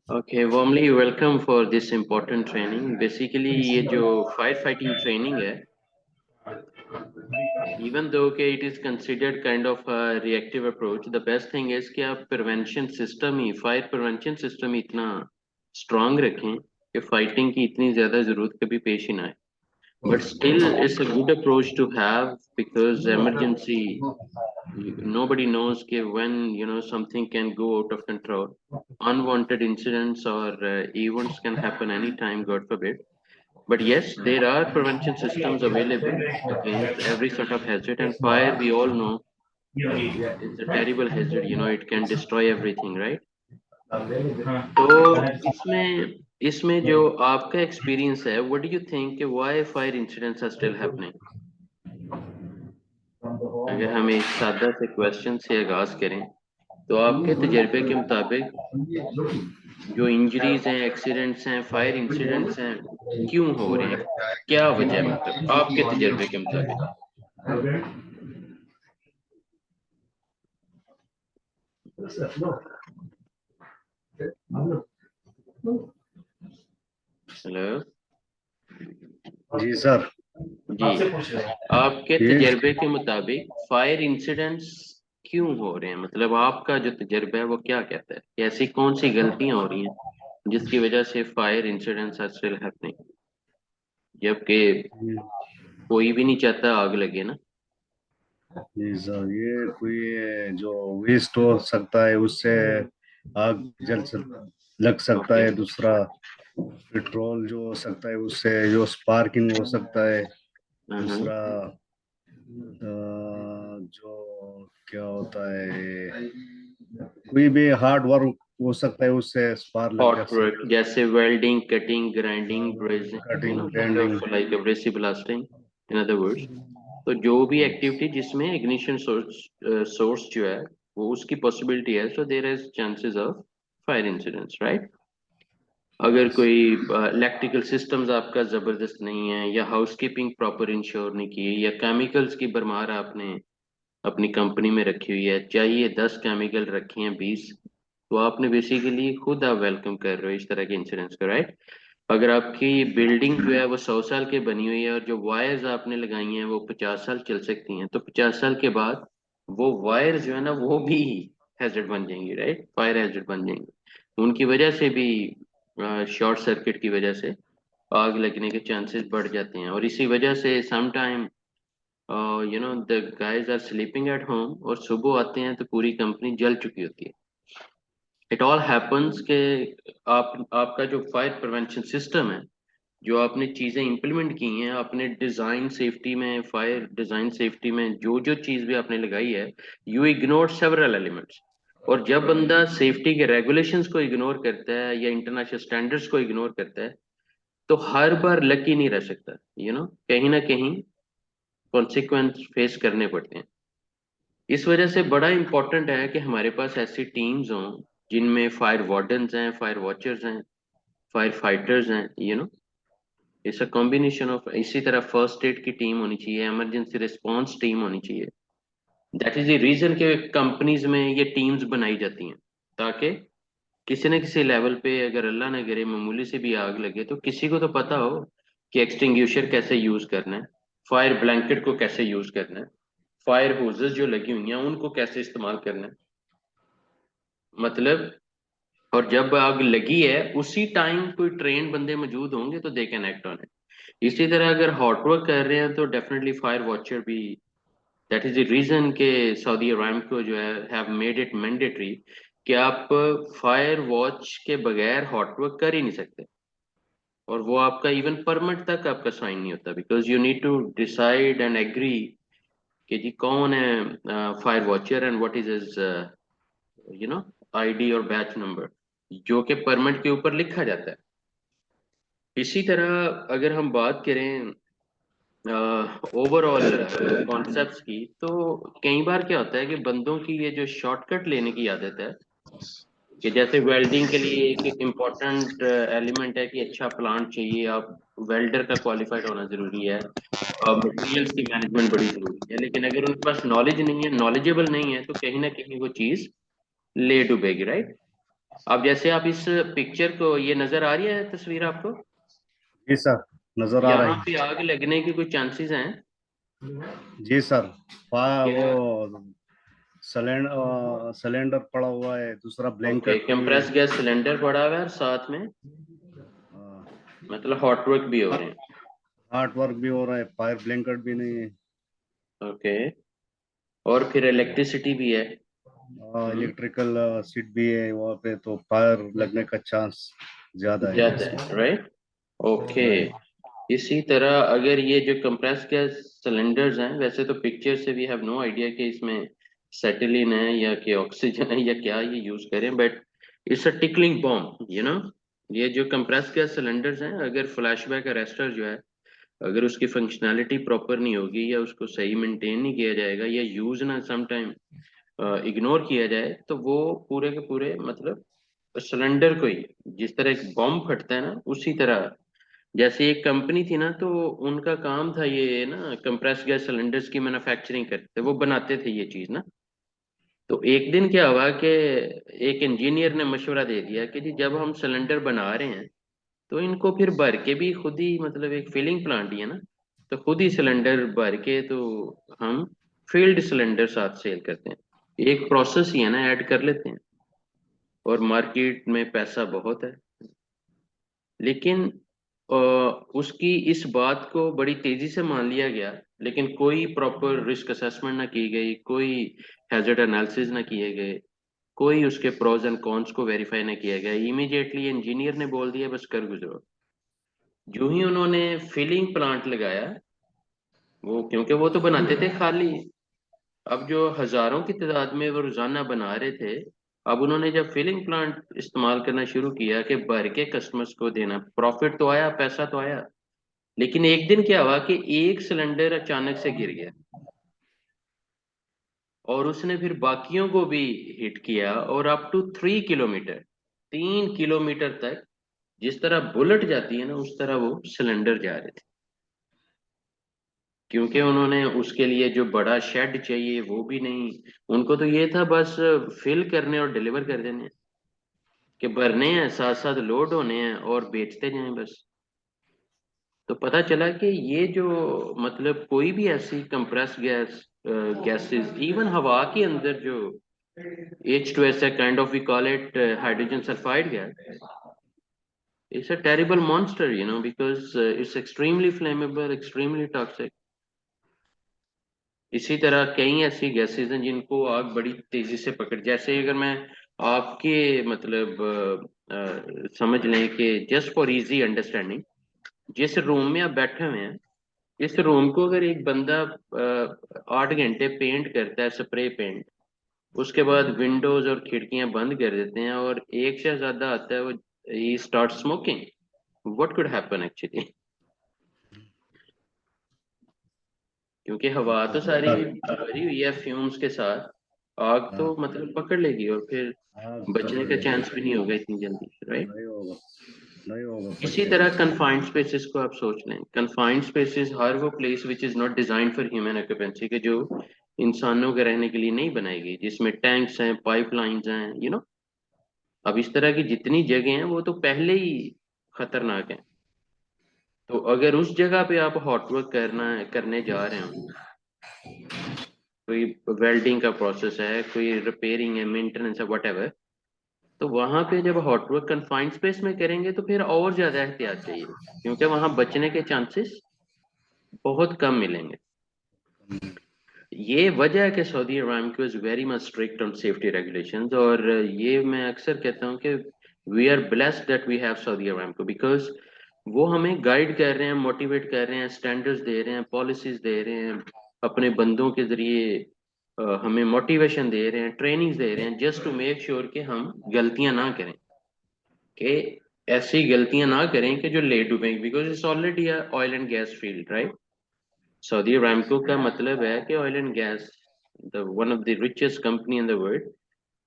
Okay, warmly welcome for this important training. Basically, ये जो firefighting training है, even though it is considered kind of a reactive approach, the best thing is कि आप prevention system ही fire prevention system ही इतना strong रखें कि fighting की इतनी ज़्यादा ज़रूरत कभी पेश ही ना आए. But still, it's a good approach to have because emergency, nobody knows when something can go out of control. Unwanted incidents or events can happen anytime, God forbid. But yes, there are prevention systems available against every sort of hazard. And fire, we all know, is a terrible hazard. It can destroy everything, right? तो इसमें जो आपका experience है, what do you think why fire incidents are still happening? अगर हम एक सादा से क्वेश्चन से आगाज करें तो आपके तजर्बे के मुताबिक जो इंजरीज हैं, एक्सीडेंट्स हैं, फायर इंसिडेंट्स हैं, क्यों हो रहे हैं, क्या वजह है, मतलब आपके तजर्बे के मुताबिक? हेलो जी सर जी, आपके तजर्बे के मुताबिक फायर इंसिडेंट्स क्यों हो रहे हैं, मतलब आपका जो तजर्बा है वो क्या कहता है कि ऐसी कौन सी गलतियां हो रही हैं जिसकी वजह से fire incidents are still happening, जबकि कोई भी नहीं चाहता आग लगे ना? जी सर, ये कोई जो वेस्ट हो सकता है उससे आग लग सकता है। दूसरा पेट्रोल जो हो सकता है उससे जो स्पार्किंग हो सकता है। दूसरा जो क्या होता है, कोई भी हार्ड वर्क हो सकता है उससे स्पार्क लग हॉट सकता वर्क जैसे वेल्डिंग, कटिंग, ग्राइंडिंग, है। Brazing, cutting kind grinding. Of like abrasive blasting, in other words. तो जो भी एक्टिविटी जिसमें इग्निशन सोर्स जो है वो उसकी पॉसिबिलिटी है, so there is chances of fire incidents, right? अगर कोई इलेक्ट्रिकल सिस्टम्स आपका जबरदस्त नहीं है, या हाउसकीपिंग प्रॉपर इंश्योर नहीं की है, या केमिकल्स की भरमार आपने अपनी कंपनी में रखी हुई है, चाहिए 10 केमिकल रखे हैं 20, तो आपने बेसिकली खुद आप वेलकम कर रहे हो इस तरह के इंसिडेंट्स को, राइट? अगर आपकी बिल्डिंग जो है वो 100 साल की बनी हुई है और जो वायर्स आपने लगाई हैं वो 50 साल चल सकती हैं, तो 50 साल के बाद वो वायर्स जो है ना वो भी हैजर्ड बन जाएंगी, राइट? फायर हैजर्ड बन जाएंगी. उनकी वजह से भी, शॉर्ट सर्किट की वजह से आग लगने के चांसेस बढ़ जाते हैं. और इसी वजह से some time the guys are sleeping at home और सुबह आते हैं तो पूरी कंपनी जल चुकी होती है. इट ऑल हैपन्स के आपका जो फायर प्रिवेंशन सिस्टम है, जो आपने चीजें इंप्लीमेंट की हैं, आपने डिजाइन सेफ्टी में, फायर डिजाइन सेफ्टी में जो जो चीज भी आपने लगाई है, यू इग्नोर सेवरल एलिमेंट्स. और जब बंदा सेफ्टी के रेगुलेशंस को इग्नोर करता है या इंटरनेशनल स्टैंडर्ड्स को इग्नोर करता है, तो हर बार लकी नहीं रह सकता. कहीं ना कहीं कॉन्सिक्वेंस फेस करने पड़ते हैं. इस वजह से बड़ा इंपॉर्टेंट है कि हमारे पास ऐसी टीम्स हों जिनमें फायर वार्डन्स हैं, फायर वॉचर्स हैं, फायर फाइटर्स हैं. It's a combination of. इसी तरह फर्स्ट एड की टीम होनी चाहिए, इमरजेंसी रिस्पांस टीम होनी चाहिए. दैट इज द रीजन के कंपनीज में ये टीम्स बनाई जाती हैं, ताकि किसी न किसी लेवल पे अगर अल्लाह न करे मामूली से भी आग लगे तो किसी को तो पता हो कि एक्सटिंग्विशर कैसे यूज करना है, फायर ब्लैंकेट को कैसे यूज करना है, फायर होजेस जो लगी हुई हैं उनको कैसे इस्तेमाल करना है, मतलब. और जब आग लगी है उसी टाइम कोई ट्रेन बंदे मौजूद होंगे तो they can act on it. इसी तरह अगर हॉट वर्क कर रहे हैं तो डेफिनेटली फायर वॉचर भी. दैट इज द रीजन के सऊदी अरामको जो है हैव मेड इट मैंडेटरी कि आप फायर वॉच के बगैर हॉट वर्क कर ही नहीं सकते. और वो आपका इवन परमिट तक आपका साइन नहीं होता, because you need to decide and agree कि जी कौन है fire watcher and what is his you know ID और बैच नंबर, जो कि परमिट के ऊपर लिखा जाता है. इसी तरह अगर हम बात करें ओवरऑल कॉन्सेप्ट्स की, तो कई बार क्या होता है कि बंदों की ये जो शॉर्टकट लेने की आदत है, कि जैसे वेल्डिंग के लिए एक इम्पॉर्टेंट एलिमेंट है कि अच्छा प्लांट चाहिए, आप वेल्डर का क्वालिफाइड होना जरूरी है, मटेरियल्स की मैनेजमेंट बड़ी जरूरी है. लेकिन अगर उनके पास नॉलेज नहीं है, नॉलेजेबल नहीं है, तो कहीं ना कहीं वो चीज़ ले डूबेगी, राइट। अब जैसे आप इस पिक्चर को, ये नजर आ रही है तस्वीर आपको, जी सर, नजर आ यहाँ रही पे आग लगने की कोई चांसेस हैं? है। जी सर, वो क्या? सिलेंडर पड़ा हुआ है, दूसरा ओके, ब्लैंकेट भी। कंप्रेस गैस सिलेंडर पड़ा हुआ है और साथ में मतलब हॉट वर्क भी हो रहे हैं। हार्ड वर्क भी हो रहा है, फायर ब्लैंकेट भी नहीं है। ओके, और फिर इलेक्ट्रिसिटी भी है। हम्म, इलेक्ट्रिकल सीट भी है वहाँ पे, तो फायर लगने का चांस ज्यादा है ज्यादा इसमें। है, राइट। ओके। राइट। इसी तरह अगर ये जो कंप्रेस गैस सिलेंडर्स हैं, वैसे तो पिक्चर से वी हैव नो आइडिया कि इसमें सेटिलिन है या कि ऑक्सीजन है या क्या ये यूज करें, but it's a tickling bomb, you know. ये जो कंप्रेस गैस सिलेंडर्स हैं, अगर फ्लैशबैक अरेस्टर जो है, अगर उसकी फंक्शनैलिटी प्रॉपर नहीं होगी या उसको सही मेंटेन नहीं किया जाएगा या यूज ना सम टाइम इग्नोर किया जाए, तो वो पूरे के पूरे मतलब सिलेंडर को ही, जिस तरह एक बॉम्ब फटता है ना, उसी तरह। जैसे एक कंपनी थी ना, तो उनका काम था ये ना, कंप्रेस गैस सिलेंडर्स की मैन्युफैक्चरिंग करते, वो बनाते थे ये चीज ना। तो एक दिन क्या हुआ कि एक इंजीनियर ने मशवरा दे दिया कि जी जब हम सिलेंडर बना रहे हैं, तो इनको फिर भर के भी खुद ही, मतलब एक फिलिंग प्लांट ही है ना, तो खुद ही सिलेंडर भर के तो हम फील्ड सिलेंडर साथ सेल करते हैं। एक प्रोसेस ही है ना, ऐड कर लेते हैं, और मार्केट में पैसा बहुत है। लेकिन अ, उसकी इस बात को बड़ी तेजी से मान लिया गया, लेकिन कोई प्रॉपर रिस्क असेसमेंट ना की गई, कोई हैजर्ड एनालिसिस ना किए गए, कोई उसके प्रोज एंड कॉन्स को वेरीफाई ना किया गया। इमीडिएटली इंजीनियर ने बोल दिया बस कर गुजरो। जो ही उन्होंने फिलिंग प्लांट लगाया, वो क्योंकि वो तो बनाते थे खाली, अब जो हजारों की तादाद में वो रोजाना बना रहे थे, अब उन्होंने जब फिलिंग प्लांट इस्तेमाल करना शुरू किया कि भर के कस्टमर्स को देना, प्रॉफिट तो आया, पैसा तो आया। लेकिन एक दिन क्या हुआ कि एक सिलेंडर अचानक से गिर गया, और उसने फिर बाकियों को भी हिट किया, और अप टू 3 किलोमीटर, 3 किलोमीटर तक जिस तरह बुलेट जाती है ना, उस तरह वो सिलेंडर जा रहे थे। क्योंकि उन्होंने उसके लिए जो बड़ा शेड चाहिए वो भी नहीं, उनको तो ये था बस फिल करने और डिलीवर कर देने हैं, कि भरने हैं, साथ साथ लोड होने हैं और बेचते जाएं बस। तो पता चला कि ये जो, मतलब कोई भी ऐसी कंप्रेस गैस, गैसेस, इवन हवा के अंदर जो H2S है, kind of we call it hydrogen sulphide gas, it's a terrible monster, you know, because it's extremely flammable, extremely toxic. इसी तरह कई ऐसी गैसेस हैं जिनको आग बड़ी तेजी से पकड़, जैसे अगर मैं आपके मतलब समझ लें कि जस्ट फॉर इजी अंडरस्टैंडिंग, जिस रूम में आप बैठे हुए हैं, इस रूम को अगर एक बंदा 8 घंटे पेंट करता है, स्प्रे पेंट, उसके बाद विंडोज और खिड़कियां बंद कर देते हैं, और एक शहजादा आता है, वो ही start smoking, what could happen actually? क्योंकि हवा तो सारी सर, भरी हुई है फ्यूम्स के साथ, आग हाँ, तो मतलब पकड़ लेगी, और फिर आग बचने पकड़ का लेगी। चांस भी नहीं होगा इतनी जल्दी, राइट। नहीं होगा, नहीं होगा इसी बचने का तरह चांस। कन्फाइंड स्पेसेस को आप सोच लें, कन्फाइंड स्पेसेस हर वो place which is not design for human occupancy, के जो इंसानों के रहने के लिए नहीं बनाई गई, जिसमें टैंक्स हैं, पाइपलाइंस हैं, यू नो। अब इस तरह की जितनी जगह हैं वो तो पहले ही खतरनाक हैं। तो अगर उस जगह पे आप हॉट वर्क करने जा रहे हो, कोई वेल्डिंग का प्रोसेस है, कोई रिपेयरिंग है, मेंटेनेंस है, वट, तो वहां पे जब हॉट वर्क कन्फाइंड स्पेस में करेंगे तो फिर और ज्यादा एहतियात चाहिए, क्योंकि वहां बचने के चांसेस बहुत कम मिलेंगे। ये वजह है कि Saudi Aramco is very much strict on safety regulations, और ये मैं अक्सर कहता हूँ कि we are blessed that we have Saudi Aramco, because वो हमें गाइड कर रहे हैं, मोटिवेट कर रहे हैं, स्टैंडर्ड्स दे रहे हैं, पॉलिसीज दे रहे हैं, अपने बंदों के जरिए हमें मोटिवेशन दे रहे हैं, ट्रेनिंग्स दे रहे हैं, जस्ट टू मेक श्योर कि हम गलतियां ना करें, कि ऐसी गलतियां ना करें कि जो ले डूबेंगे, because it's already oil and gas field, right. Saudi Aramco का मतलब है कि oil and gas, the one of the richest company in the world,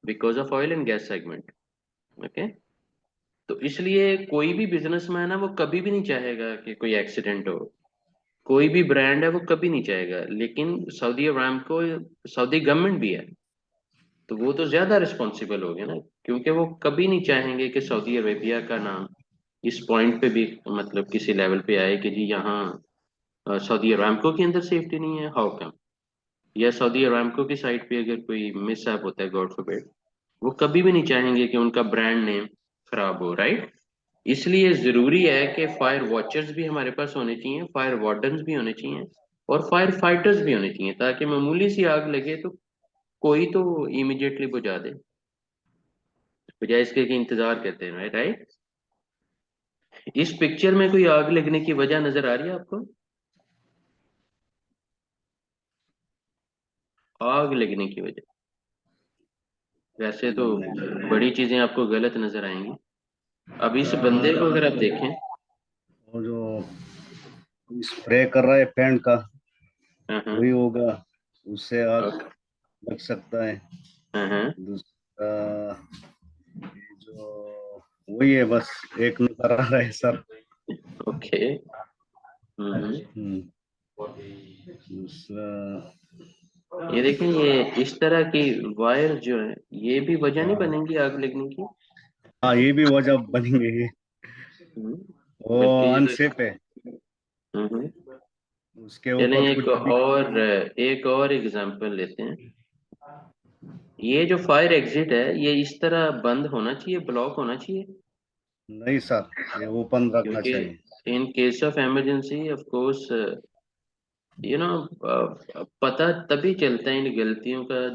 because of oil and gas segment. Okay. तो इसलिए कोई भी बिजनेसमैन है वो कभी भी नहीं चाहेगा कि कोई एक्सीडेंट हो, कोई भी ब्रांड है वो कभी नहीं चाहेगा, लेकिन सऊदी अरामको, सऊदी गवर्नमेंट भी है, तो वो तो ज्यादा रिस्पॉन्सिबल हो गया ना, क्योंकि वो कभी नहीं चाहेंगे कि सऊदी अरेबिया का नाम इस पॉइंट पे भी मतलब किसी लेवल पे आए कि जी यहाँ सऊदी अरामको के अंदर सेफ्टी नहीं है, हाउ कम, या सऊदी अरामको की साइड पे अगर कोई मिस होता है, गॉड फॉरबिड, वो कभी भी नहीं चाहेंगे कि उनका ब्रांड नेम खराब हो, राइट। इसलिए जरूरी है कि फायर वॉचर्स भी हमारे पास होने चाहिए, फायर वार्डन्स भी होने चाहिए, और फायर फाइटर्स भी होने चाहिए, ताकि मामूली सी आग लगे तो कोई तो इमीडिएटली बुझा दे, बजाय इसके कि इंतजार करते हैं, राइट। इस पिक्चर में कोई आग लगने की वजह नजर आ रही है आपको? आग लगने की वजह, वैसे तो बड़ी चीजें आपको गलत नजर आएंगी। अब इस बंदे को अगर आप देखें, वो जो स्प्रे कर रहा है पेंट का, हाँ हाँ, वही होगा, उससे आग ओके, लग सकता है। हाँ हाँ, दूसरा ये जो वही है, बस एक नजर आ रहा है सर। ओके, हम्म, दूसरा ये देखें, ये इस तरह की वायर जो है, ये भी वजह नहीं हाँ बनेंगी आग लगने की। हाँ, ये भी वजह बनेंगे ये, हम्म, वो बल्कि ये अनसेफ है, हम्म। उसके चलें ऊपर कुछ भी। एक और एग्जांपल लेते हैं। ये जो फायर एग्जिट है, ये इस तरह बंद होना चाहिए, ब्लॉक होना चाहिए, नहीं सर, ये ओपन रखना क्योंकि चाहिए। In case of emergency of course you know पता तभी चलता है इन गलतियों का,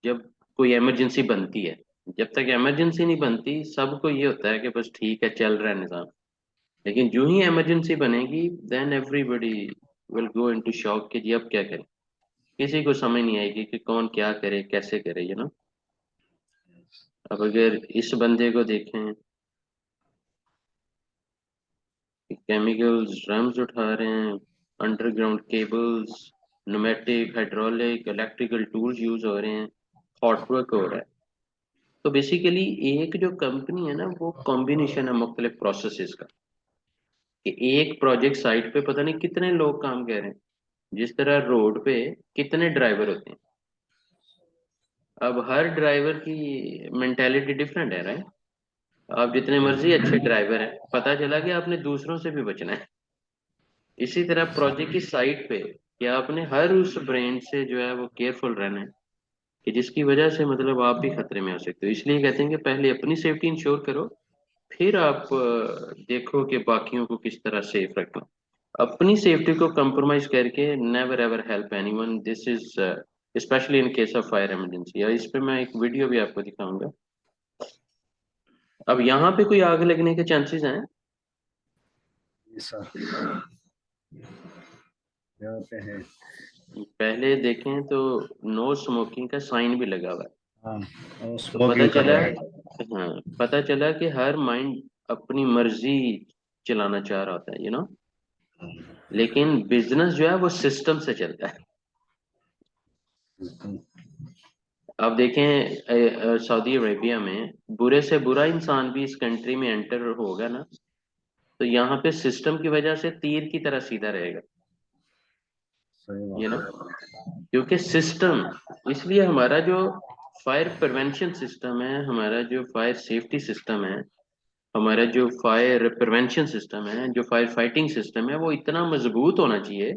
जब कोई इमरजेंसी बनती है। जब तक इमरजेंसी नहीं बनती, सबको ये होता है कि बस ठीक है, चल रहा है निज़ाम। लेकिन जो ही इमरजेंसी बनेगी, then everybody will go into shock कि जी अब क्या करें। किसी को समझ नहीं आएगी कि कौन क्या करे, कैसे करे, अब अगर इस बंदे को देखें, केमिकल्स ड्रम्स उठा रहे हैं, underground cables, pneumatic, hydraulic, electrical tools use हो रहे हैं, हॉट वर्क हो रहा है। तो बेसिकली एक जो कंपनी है ना, वो कॉम्बिनेशन है मुख्तलिफ प्रोसेसेस का, कि एक प्रोजेक्ट साइट पे पता नहीं कितने लोग काम कर रहे हैं। जिस तरह रोड पे कितने ड्राइवर होते हैं, अब हर ड्राइवर की मेंटेलिटी डिफरेंट है, राइट। आप जितने मर्जी अच्छे ड्राइवर हैं, पता चला कि आपने दूसरों से भी बचना है। इसी तरह प्रोजेक्ट की साइट पे कि आपने हर उस ब्रांड से जो है वो केयरफुल रहना है, कि जिसकी वजह से मतलब आप भी खतरे में आ सकते हो। इसलिए कहते हैं कि पहले अपनी सेफ्टी इंश्योर करो, फिर आप देखो कि बाकियों को किस तरह सेफ रखना। अपनी सेफ्टी को कंप्रोमाइज करके never ever help anyone, this is specially in case of fire emergency. या इस पे मैं एक वीडियो भी आपको दिखाऊंगा। अब यहाँ पे कोई आग लगने के चांसेस हैं? ये सर यहाँ पे है। पहले देखें तो नो स्मोकिंग का साइन भी लगा हुआ है। हाँ, और तो पता स्मोकिंग कर चला, रहा है। हाँ, पता चला कि हर माइंड अपनी मर्जी चलाना चाह रहा होता है, लेकिन बिजनेस जो है वो सिस्टम से चलता है। अब देखें सऊदी अरेबिया में बुरे से बुरा इंसान भी इस कंट्री में एंटर होगा ना, तो यहाँ पे सिस्टम की वजह से तीर की तरह सीधा रहेगा, सही यू नो बात है। क्योंकि सिस्टम, इसलिए हमारा जो फायर प्रिवेंशन सिस्टम है, हमारा जो फायर सेफ्टी सिस्टम है, हमारा जो फायर प्रिवेंशन सिस्टम है, जो फायर फाइटिंग सिस्टम है, वो इतना मजबूत होना चाहिए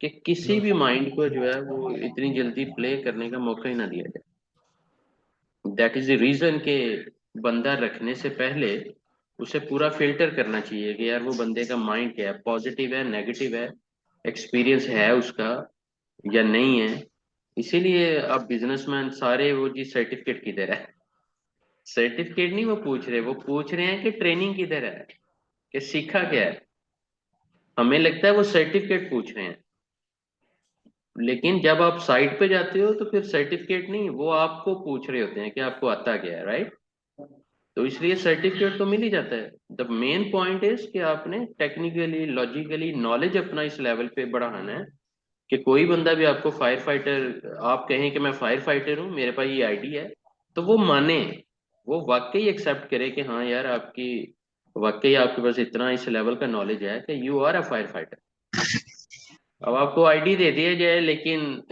कि किसी भी माइंड को जो है वो इतनी जल्दी प्ले करने का मौका ही ना दिया जाए। दैट इज द रीजन के बंदा रखने से पहले उसे पूरा फिल्टर करना चाहिए कि यार वो बंदे का माइंड क्या है, पॉजिटिव है, नेगेटिव है, एक्सपीरियंस है उसका या नहीं है। इसीलिए अब बिजनेसमैन सारे वो जी सर्टिफिकेट किधर है, सर्टिफिकेट नहीं वो पूछ रहे, वो पूछ रहे हैं कि ट्रेनिंग किधर है, कि सीखा क्या है। हमें लगता है वो सर्टिफिकेट पूछ रहे हैं, लेकिन जब आप साइट पे जाते हो तो फिर सर्टिफिकेट नहीं, वो आपको पूछ रहे होते हैं कि आपको आता क्या है, राइट। तो इसलिए सर्टिफिकेट तो मिल ही जाता है। द मेन पॉइंट इज कि आपने टेक्निकली लॉजिकली नॉलेज अपना इस लेवल पे बढ़ाना है, कि कोई बंदा भी आपको फायर फाइटर, आप कहें कि मैं फायर फाइटर हूँ, मेरे पास ये आईडी है, तो वो माने, वो वाकई एक्सेप्ट करे कि हाँ यार आपकी वाकई आपके पास इतना इस लेवल का नॉलेज है कि you are a fire fighter. अब आपको आईडी दे दिया जाए लेकिन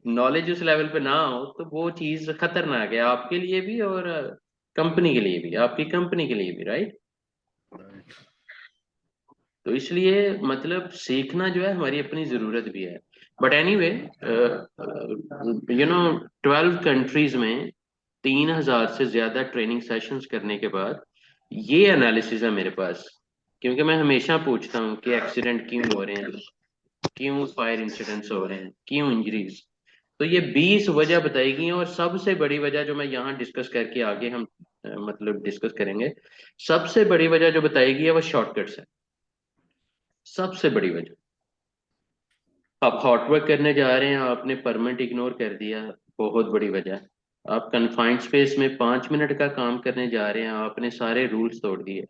नॉलेज उस लेवल पे ना हो तो वो चीज खतरनाक है आपके लिए भी और कंपनी के लिए भी, आपकी कंपनी के लिए भी, राइट। तो इसलिए मतलब सीखना जो है हमारी अपनी जरूरत भी है। बट एनीवे, 12 कंट्रीज में 3,000 से ज्यादा ट्रेनिंग सेशंस करने के बाद ये एनालिसिस है मेरे पास। क्योंकि मैं हमेशा पूछता हूँ कि एक्सीडेंट क्यों हो रहे हैं, क्यों फायर इंसिडेंट्स हो रहे हैं, क्यों इंजरीज। तो ये 20 वजह बताएगी, और सबसे बड़ी वजह जो मैं यहाँ डिस्कस करके आगे हम मतलब डिस्कस करेंगे, सबसे बड़ी वजह जो बताएगी है वो शॉर्टकट्स है। सबसे बड़ी वजह, आप हॉटवर्क करने जा रहे हैं, आपने परमानेंट इग्नोर कर दिया, बहुत बड़ी वजह है। आप कन्फाइंड स्पेस में 5 मिनट का काम करने जा रहे हैं, आपने सारे रूल्स तोड़ दिए,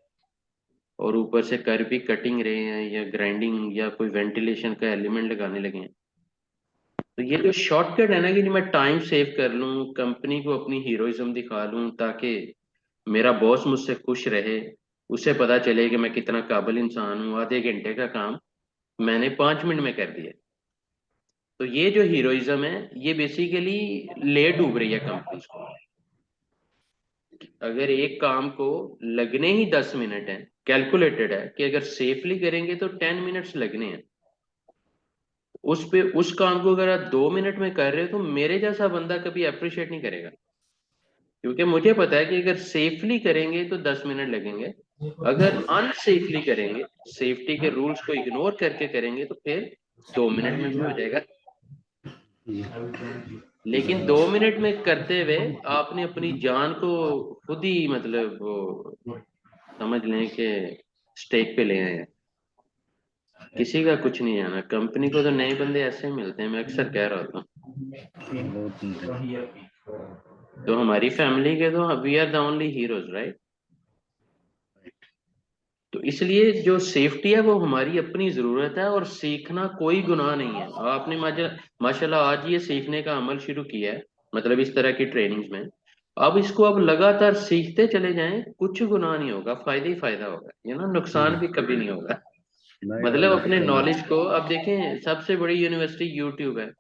और ऊपर से कर भी कटिंग रहे हैं या ग्राइंडिंग या कोई वेंटिलेशन का एलिमेंट लगाने लगे हैं। तो ये जो शॉर्टकट है ना कि मैं टाइम सेव कर लूँ, कंपनी को अपनी हीरोइज्म दिखा लूँ, ताकि मेरा बॉस मुझसे खुश रहे, उसे पता चले कि मैं कितना काबिल इंसान हूँ, आधे घंटे का काम मैंने 5 मिनट में कर दिया। तो ये जो हीरोइज्म है ये बेसिकली ले डूब रही है कंपनीज को। अगर एक काम को लगने ही 10 मिनट है, कैलकुलेटेड है कि अगर सेफली करेंगे तो 10 मिनट्स लगने हैं, उस पे उस काम को अगर आप 2 मिनट में कर रहे हो तो मेरे जैसा बंदा कभी अप्रिशिएट नहीं करेगा। क्योंकि मुझे पता है कि अगर सेफली करेंगे तो 10 मिनट लगेंगे, अगर अनसेफली करेंगे, सेफ्टी के रूल्स को इग्नोर करके करेंगे, तो फिर 2 मिनट में भी हो जाएगा। लेकिन 2 मिनट में करते हुए आपने अपनी जान को खुद ही मतलब वो समझ लें कि स्टेक पे ले आए हैं। किसी का कुछ नहीं जाना, कंपनी को तो नए बंदे ऐसे मिलते हैं, मैं अक्सर कह रहा था। बहुत तो हमारी फैमिली के तो we are the only heroes, right. तो इसलिए जो सेफ्टी है वो हमारी अपनी जरूरत है, और सीखना कोई गुनाह नहीं है। आपने माशाल्लाह आज ये सीखने का अमल शुरू किया है, मतलब इस तरह की ट्रेनिंग्स में। अब इसको अब लगातार सीखते चले जाएं, कुछ गुनाह नहीं होगा, फायदा ही फायदा होगा, नुकसान भी कभी नहीं होगा। नहीं मतलब होगा अपने तो। नॉलेज को अब देखें, सबसे बड़ी यूनिवर्सिटी यूट्यूब है।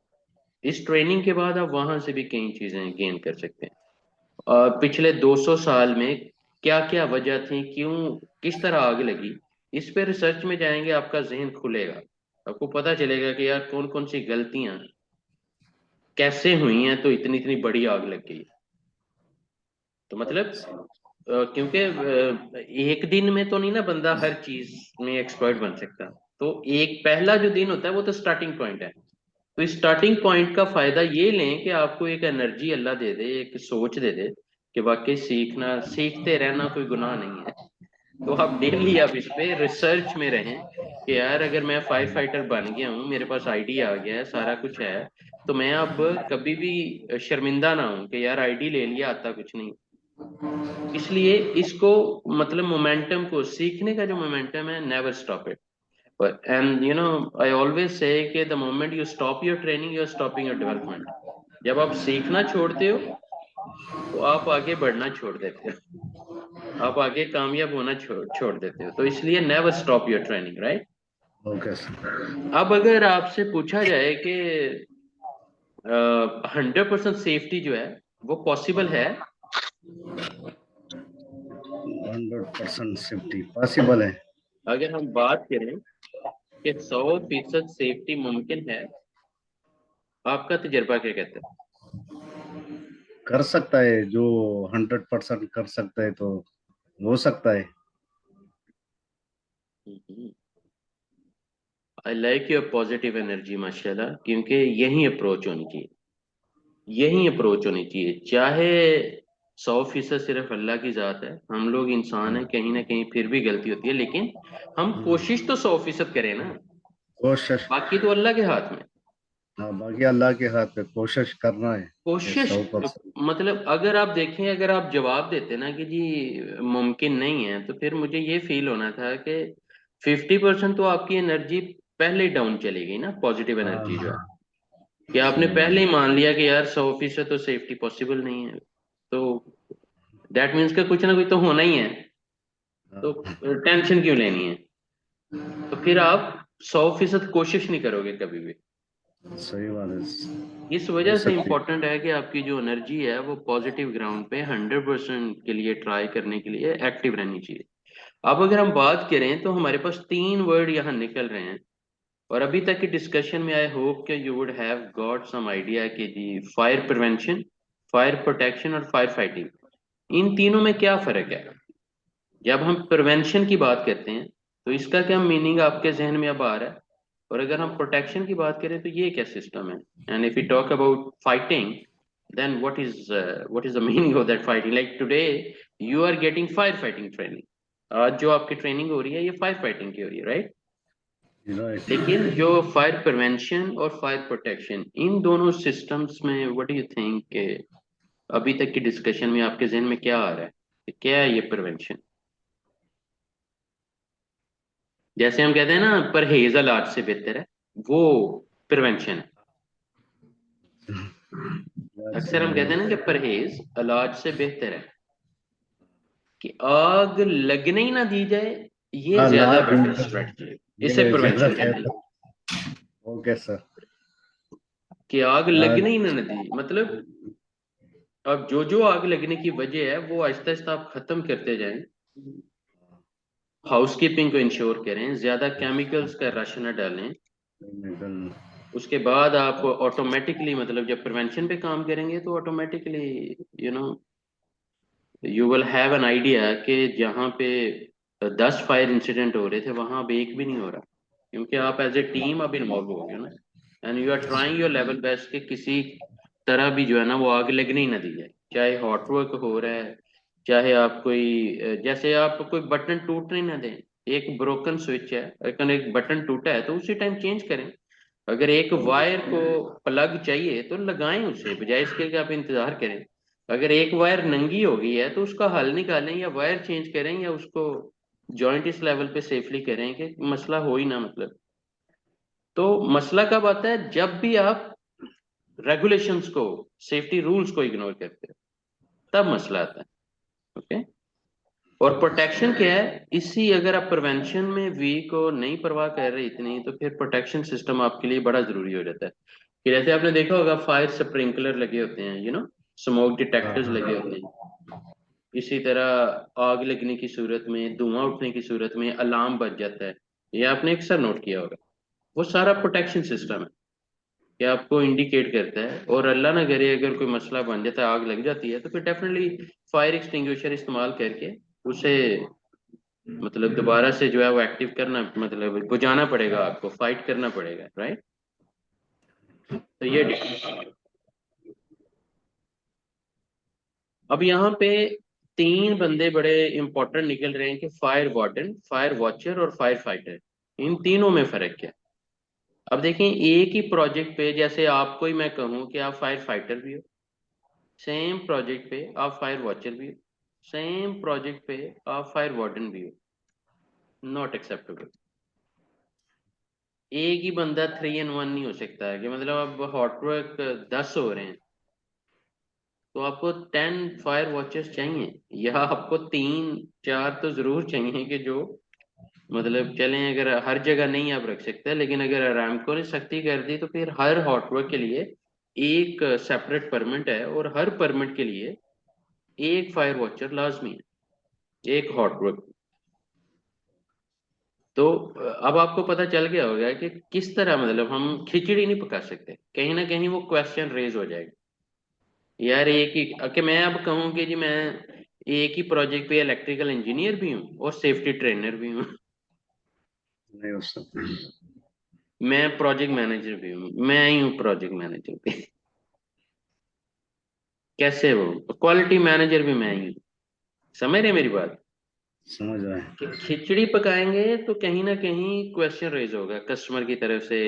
इस ट्रेनिंग के बाद आप वहां से भी कई चीजें गेन कर सकते हैं। पिछले 200 साल में क्या क्या वजह थी, क्यों, किस तरह आग लगी, इस पे रिसर्च में जाएंगे, आपका जहन खुलेगा। आपको पता चलेगा कि यार कौन कौन सी गलतियां कैसे हुई हैं तो इतनी इतनी बड़ी आग लग गई। तो मतलब क्योंकि एक दिन में तो नहीं ना बंदा हर चीज में एक्सपर्ट बन सकता। तो एक पहला जो दिन होता है वो तो स्टार्टिंग पॉइंट है। तो इस स्टार्टिंग पॉइंट का फायदा ये लें कि आपको एक एनर्जी अल्लाह दे दे, एक सोच दे दे कि वाकई सीखना, सीखते रहना कोई गुनाह नहीं है। तो आप डेली आप इस पे रिसर्च में रहें कि यार अगर मैं फायर फाइटर बन गया हूँ, मेरे पास आईडी आ गया है, सारा कुछ है, तो मैं अब कभी भी शर्मिंदा ना हूं कि यार आईडी ले लिया, आता कुछ नहीं। इसलिए इसको मतलब मोमेंटम को, सीखने का जो मोमेंटम है, never stop it. And I always say कि the moment you stop your training, you are stopping your development. जब आप सीखना छोड़ते हो तो आप आगे बढ़ना छोड़ देते हो, आप आगे कामयाब होना छोड़ देते हो। तो इसलिए never stop your training, right. Okay sir. अब अगर आपसे पूछा जाए कि 100% सेफ्टी जो है वो पॉसिबल है, 100% सेफ्टी पॉसिबल है। अगर हम बात करें कि 100% सेफ्टी मुमकिन है, आपका तजर्बा क्या कहता कर सकता है जो 100% कर सकता है तो हो सकता है। है? I like your positive energy माशाल्लाह, क्योंकि यही अप्रोच होनी चाहिए, यही अप्रोच होनी चाहिए। चाहे 100% सिर्फ अल्लाह की जात है, हम लोग इंसान हैं, कहीं ना कहीं फिर भी गलती होती है, लेकिन हम कोशिश तो 100% करें ना। कोशिश। बाकी तो अल्लाह के हाथ में। हाँ, बाकी अल्लाह के हाथ में कोशिश करना है कि कोशिश 100%। मतलब अगर आप देखें, अगर आप जवाब देते ना कि जी मुमकिन नहीं है, तो फिर मुझे ये फील होना था कि 50% तो आपकी एनर्जी पहले ही डाउन चली गई ना, पॉजिटिव एनर्जी जो है, हाँ, कि आपने सही पहले बात। ही मान लिया कि यार 100% तो सेफ्टी पॉसिबल नहीं है। तो दैट मीन्स का कुछ ना कुछ तो होना ही है, तो हाँ, टेंशन क्यों लेनी है। तो फिर आप 100% कोशिश नहीं करोगे कभी भी। सही बात है। इस हो वजह से सकती इम्पोर्टेंट है कि आपकी जो एनर्जी है वो पॉजिटिव ग्राउंड पे 100% के लिए ट्राई करने के लिए एक्टिव रहनी चाहिए। अब अगर हम बात करें तो हमारे पास 3 वर्ड यहाँ निकल रहे हैं, और अभी तक की डिस्कशन में आई होप कि you would have got some idea कि जी फायर प्रिवेंशन, फायर प्रोटेक्शन और फायर फाइटिंग, इन तीनों में क्या फर्क है। जब हम प्रिवेंशन की बात करते हैं तो इसका क्या मीनिंग आपके जहन में अब आ रहा है, और अगर हम प्रोटेक्शन की बात करें तो ये क्या सिस्टम है। And if you talk about fighting, then what is the meaning of that fighting? Like today you are getting firefighting training, आज जो आपकी ट्रेनिंग हो रही है ये फायर फाइटिंग की हो रही है, राइट। है। राइट। लेकिन जो फायर प्रिवेंशन और फायर प्रोटेक्शन, इन दोनों सिस्टम्स में व्हाट डू यू थिंक, अभी तक की डिस्कशन में आपके जहन में क्या आ रहा है कि क्या है ये प्रिवेंशन। जैसे हम कहते हैं ना परहेज इलाज से बेहतर है, वो प्रिवेंशन है। अक्सर हम कहते हैं ना कि परहेज इलाज से बेहतर है, कि आग लगने ही ना दी जाए, ये हाँ ज्यादा लाख बेटर स्ट्रेटजी है। इसे ये ज्यादा प्रिवेंशन कहते हैं, बेहतर। Okay sir. कि आग आज लगने ही ना दी, मतलब अब जो जो आग लगने की वजह है वो आहिस्ता आहिस्ता आप खत्म करते जाएं। हाउसकीपिंग को इंश्योर करें, ज्यादा केमिकल्स का रश न डालें। निकल। उसके बाद आप ऑटोमेटिकली, मतलब जब प्रिवेंशन पे काम करेंगे तो automatically you know you will have an idea कि जहाँ पे 10 फायर इंसिडेंट हो रहे थे वहां अब एक भी नहीं हो रहा, क्योंकि आप एज ए टीम अब इन्वॉल्व हो गए ना। And you are trying your level best कि किसी तरह भी जो है ना वो आग लगने ही ना दी जाए, चाहे हॉट वर्क हो रहा है, चाहे आप कोई जैसे आप कोई बटन टूटने ना दें। एक ब्रोकन स्विच है, अगर एक बटन टूटा है तो उसी टाइम चेंज करें। अगर एक वायर को प्लग चाहिए तो लगाएं उसे, बजाय इसके कि आप इंतजार करें। अगर एक वायर नंगी हो गई है तो उसका हल निकालें, या वायर चेंज करें, या उसको जॉइंट इस लेवल पे सेफली करें कि मसला हो ही ना, मतलब। तो मसला कब आता है, जब भी आप रेगुलेशंस को, सेफ्टी रूल्स को इग्नोर करते हो, तब मसला आता है। ओके। और प्रोटेक्शन क्या है, इसी अगर आप प्रिवेंशन में वीक हो, नहीं परवाह कर रहे इतनी, तो फिर प्रोटेक्शन सिस्टम आपके लिए बड़ा जरूरी हो जाता है। कि जैसे आपने देखा होगा फायर स्प्रिंकलर लगे होते हैं, स्मोक हाँ डिटेक्टर्स हाँ। लगे होते हैं। इसी तरह आग लगने की सूरत में, धुआं उठने की सूरत में अलार्म बज जाता है। ये आपने अक्सर नोट किया होगा। वो सारा प्रोटेक्शन सिस्टम है कि आपको इंडिकेट करता है, और अल्लाह ना करे अगर कोई मसला बन जाता है, आग लग जाती है, तो फिर डेफिनेटली फायर एक्सटिंग्विशर इस्तेमाल करके उसे, मतलब दोबारा से जो है वो एक्टिव करना, मतलब बुझाना पड़ेगा, आपको फाइट करना पड़ेगा, राइट। तो ये difference। अब यहाँ पे 3 बंदे बड़े इंपॉर्टेंट निकल रहे हैं, कि फायर वार्डन, फायर वॉचर और फायर फाइटर, इन तीनों में फर्क क्या है। अब देखें, एक ही प्रोजेक्ट पे जैसे आपको ही मैं कहूँ कि आप फायर फाइटर भी हो, सेम प्रोजेक्ट पे आप फायर वॉचर भी हो, सेम प्रोजेक्ट पे आप फायर वार्डन भी हो, नॉट एक्सेप्टेबल। एक ही बंदा 3 in 1 नहीं हो सकता है, कि मतलब अब हॉट वर्क 10 हो रहे हैं तो आपको 10 फायर वॉचर्स चाहिए, या आपको 3 4 तो जरूर चाहिए, कि जो मतलब चलें। अगर हर जगह नहीं आप रख सकते, लेकिन अगर अरामको ने सख्ती कर दी तो फिर हर हॉट वर्क के लिए एक सेपरेट परमिट है, और हर परमिट के लिए एक फायर वॉचर लाजमी है, एक हॉट वर्क। तो अब आपको पता चल गया होगा कि किस तरह, मतलब हम खिचड़ी नहीं पका सकते, कहीं ना कहीं वो क्वेश्चन रेज हो जाएगा। यार एक ही कि मैं अब कहूँ कि जी मैं एक ही प्रोजेक्ट पे इलेक्ट्रिकल इंजीनियर भी हूँ और सेफ्टी ट्रेनर भी हूँ, नहीं हो सकती। मैं प्रोजेक्ट मैनेजर भी हूँ, मैं ही हूँ प्रोजेक्ट मैनेजर भी। कैसे हो, क्वालिटी मैनेजर भी मैं ही हूँ। समझ रहे मेरी बात, समझ आए। कि खिचड़ी पकाएंगे तो कहीं ना कहीं क्वेश्चन रेज होगा कस्टमर की तरफ से,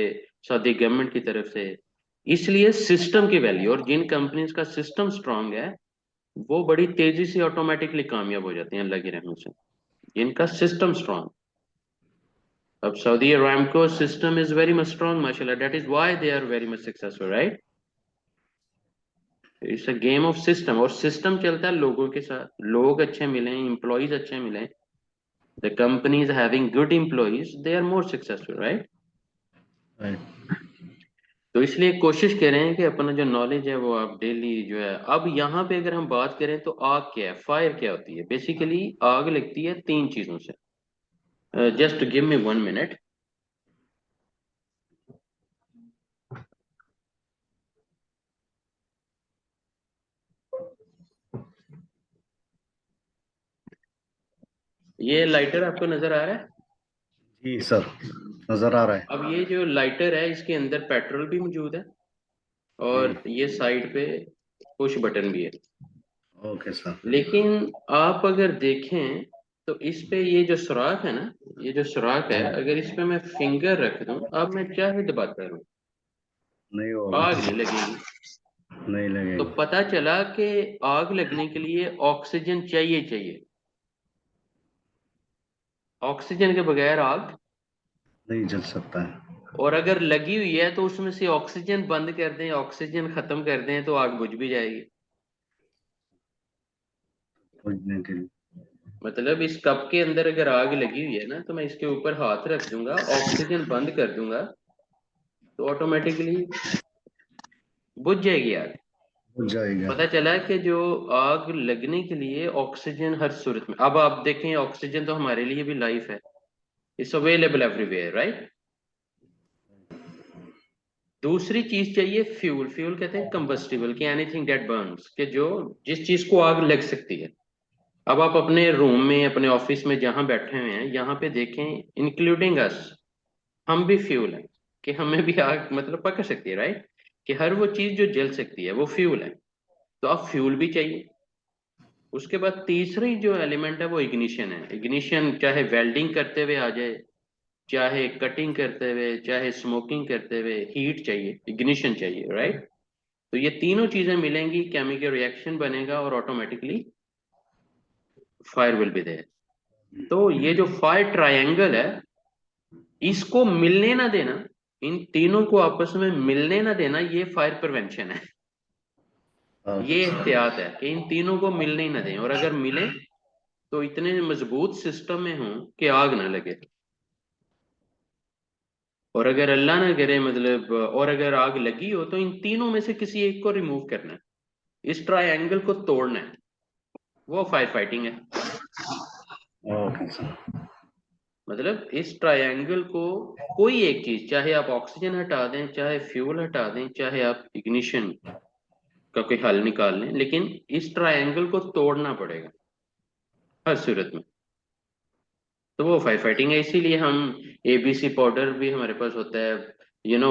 सऊदी गवर्नमेंट की तरफ से। इसलिए सिस्टम की वैल्यू, और जिन कंपनीज का सिस्टम स्ट्रांग है वो बड़ी तेजी से ऑटोमेटिकली कामयाब हो जाती हैं अल्लाह की रहमत से, जिनका सिस्टम स्ट्रांग। अब Saudi Aramco system is very much strong माशाल्लाह, that is why they are very much successful, right. It's a game of system, और सिस्टम चलता है लोगों के साथ, लोग अच्छे मिलें, एम्प्लॉयज अच्छे मिलें, the companies having good employees they are more successful, right। right. तो इसलिए कोशिश करें कि अपना जो नॉलेज है वो आप डेली जो है। अब यहाँ पे अगर हम बात करें तो आग क्या है, फायर क्या होती है? बेसिकली आग लगती है तीन चीजों से। Just give me 1 minute. ये लाइटर आपको नजर आ रहा है? जी सर, नजर आ रहा है। अब ये जो लाइटर है इसके अंदर पेट्रोल भी मौजूद है, जी। और ये साइड पे पुश बटन भी है। Okay sir. लेकिन आप अगर देखें तो इस पे ये जो सुराख है ना, ये जो सुराख है, अगर इस पे मैं फिंगर रख दूं, अब मैं चाहे दबाता रहूं, नहीं होगा। आग नहीं लगेगी। नहीं तो लगेगी। पता चला कि आग लगने के लिए ऑक्सीजन चाहिए चाहिए। ऑक्सीजन के बगैर आग, नहीं जल सकता है। और अगर लगी हुई है तो उसमें से ऑक्सीजन बंद कर दें, ऑक्सीजन खत्म कर दें तो आग बुझ भी जाएगी। बुझने के लिए। मतलब इस कप के अंदर अगर आग लगी हुई है ना, तो मैं इसके ऊपर हाथ रख दूंगा, ऑक्सीजन बंद कर दूंगा, तो ऑटोमेटिकली बुझ जाएगी आग। बुझ जाएगा। पता चला कि जो आग लगने के लिए ऑक्सीजन हर सूरत में, अब आप देखें ऑक्सीजन तो हमारे लिए भी लाइफ है, इट्स अवेलेबल एवरीवेयर, राइट? दूसरी चीज चाहिए फ्यूल। फ्यूल कहते हैं कंबस्टिबल, कि एनीथिंग दैट बर्न्स, कि जो जिस चीज को आग लग सकती है। अब आप अपने रूम में, अपने ऑफिस में जहां बैठे हुए हैं, यहाँ पे देखें, इंक्लूडिंग अस, हम भी फ्यूल हैं, कि हमें भी आग मतलब पकड़ सकती है, राइट? कि हर वो चीज जो जल सकती है वो फ्यूल है। तो अब फ्यूल भी चाहिए। उसके बाद तीसरी जो एलिमेंट है वो इग्निशन है। इग्निशन चाहे वेल्डिंग करते हुए आ जाए, चाहे कटिंग करते हुए, चाहे स्मोकिंग करते हुए, हीट चाहिए, इग्निशन चाहिए, राइट? तो ये तीनों चीजें मिलेंगी, केमिकल रिएक्शन बनेगा, और automatically fire will be there. तो ये जो फायर ट्रायंगल है, इसको मिलने ना देना, इन तीनों को आपस में मिलने ना देना, ये फायर प्रिवेंशन है। ये ओके सर। एहतियात है कि इन तीनों को मिलने ही ना दें, और अगर मिले तो इतने मजबूत सिस्टम में हों कि आग ना लगे। और अगर अल्लाह ना करे मतलब, और अगर आग लगी हो तो इन तीनों में से किसी एक को रिमूव करना है, इस ट्रायंगल को तोड़ना है। वो फायर फाइटिंग है। Okay sir. मतलब इस ट्रायंगल को, कोई एक चीज, चाहे आप ऑक्सीजन हटा दें, चाहे फ्यूल हटा दें, चाहे आप इग्निशन का कोई हल निकाल लें, लेकिन इस ट्रायंगल को तोड़ना पड़ेगा हर सूरत में। तो वो फायर फाइटिंग है। इसीलिए हम एबीसी पाउडर भी हमारे पास होता है,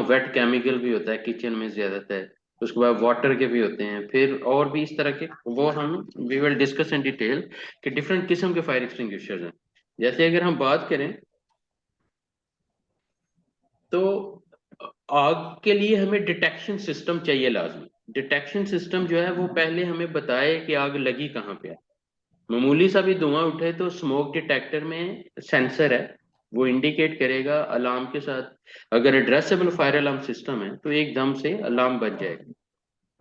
वेट केमिकल भी होता है किचन में ज्यादातर। उसके बाद वाटर के भी होते हैं, फिर और भी इस तरह के, वो हम we will discuss in detail कि डिफरेंट किस्म के फायर एक्सटिंग्विशर्स हैं। जैसे अगर हम बात करें तो आग के लिए हमें डिटेक्शन सिस्टम चाहिए लाजमी। डिटेक्शन सिस्टम जो है वो पहले हमें बताए कि आग लगी कहाँ पे है। मामूली सा भी धुआं उठे तो स्मोक डिटेक्टर में सेंसर है, वो इंडिकेट करेगा अलार्म के साथ। अगर एड्रेसेबल फायर अलार्म सिस्टम है तो एकदम से अलार्म बज जाएगा।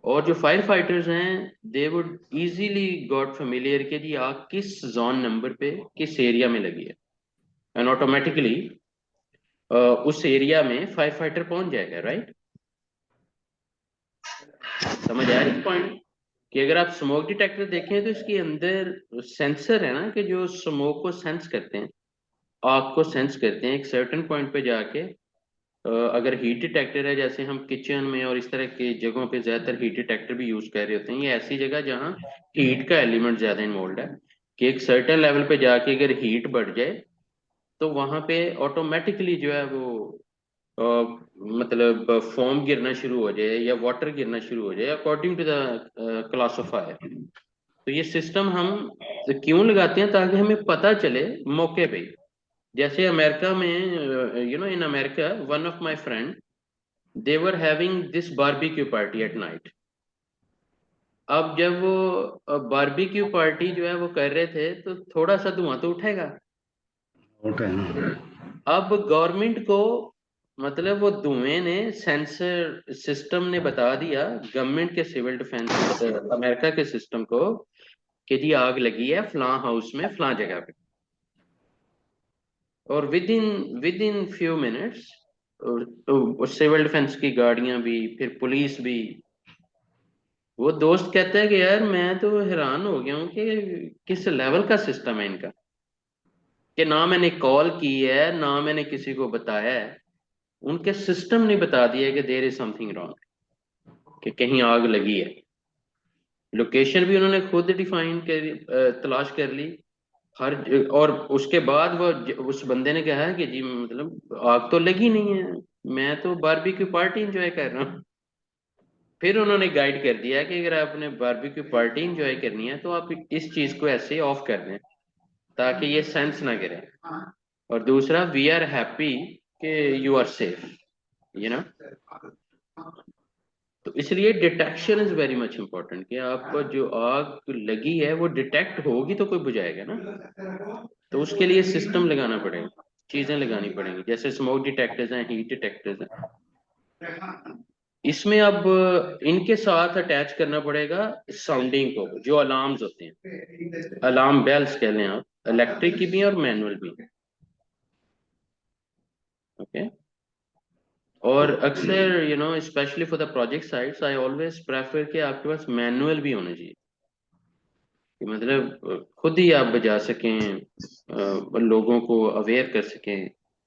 और जो फायर फाइटर्स हैं, they would easily got familiar कि जी आग किस जोन नंबर पे, किस एरिया में लगी है, एंड ऑटोमेटिकली उस एरिया में फायर फाइटर पहुंच जाएगा, राइट? समझ आ रही पॉइंट? कि अगर आप स्मोक डिटेक्टर देखें तो इसके अंदर सेंसर है ना, कि जो स्मोक को सेंस करते हैं, आग को सेंस करते हैं एक सर्टेन पॉइंट पे जाके। अगर हीट डिटेक्टर है, जैसे हम किचन में और इस तरह की जगहों पे ज्यादातर हीट डिटेक्टर भी यूज कर रहे होते हैं, ये ऐसी जगह जहाँ हीट का एलिमेंट ज्यादा इन्वॉल्व है, कि एक सर्टेन लेवल पे जाके अगर हीट बढ़ जाए तो वहां पे ऑटोमेटिकली जो है वो अ, मतलब फोम गिरना शुरू हो जाए या वाटर गिरना शुरू हो जाए, according to the class of fire. तो ये सिस्टम हम क्यों लगाते हैं? ताकि हमें पता चले मौके पे। जैसे अमेरिका में, in America, one of my friend, they were having this barbecue party at night. अब जब वो बारबेक्यू पार्टी जो है वो कर रहे थे, तो थोड़ा सा धुआं तो उठेगा। उठे ना। अब गवर्नमेंट को, मतलब वो धुएं ने, सेंसर सिस्टम ने बता दिया गवर्नमेंट के सिविल डिफेंस अमेरिका के सिस्टम को कि जी आग लगी है फलां हाउस में फलां जगह पे। और within few minutes civil defence की गाड़ियां भी, फिर पुलिस भी। वो दोस्त कहता है कि यार मैं तो हैरान हो गया हूँ कि किस लेवल का सिस्टम है इनका, कि ना मैंने कॉल की है ना मैंने किसी को बताया है, उनके सिस्टम ने बता दिया कि देयर इज समथिंग रॉन्ग, कि कहीं आग लगी है। लोकेशन भी उन्होंने खुद डिफाइन कर, तलाश कर ली हर। और उसके बाद वो उस बंदे ने कहा कि जी मतलब आग तो लगी नहीं है, मैं तो बारबेक्यू पार्टी एंजॉय कर रहा हूँ। फिर उन्होंने गाइड कर दिया कि अगर आपने बारबेक्यू पार्टी एंजॉय करनी है तो आप इस चीज को ऐसे ऑफ कर दें ताकि ये सेंस ना करे। और दूसरा, वी आर हैप्पी कि you are safe, you know. तो इसलिए detection is very much important, कि आपको जो आग लगी है वो डिटेक्ट होगी तो कोई बुझाएगा ना। तो उसके लिए सिस्टम लगाना पड़ेगा, चीजें लगानी पड़ेंगी, जैसे स्मोक डिटेक्टर्स हैं, हीट डिटेक्टर्स हैं। इसमें अब इनके साथ अटैच करना पड़ेगा साउंडिंग को, जो अलार्म्स होते हैं, अलार्म बेल्स कह लें आप, इलेक्ट्रिक की भी और मैनुअल भी। ओके। और अक्सर specially for the project sites I always prefer कि आपके पास मैनुअल भी होने चाहिए, कि मतलब खुद ही आप बजा सकें, लोगों को अवेयर कर सकें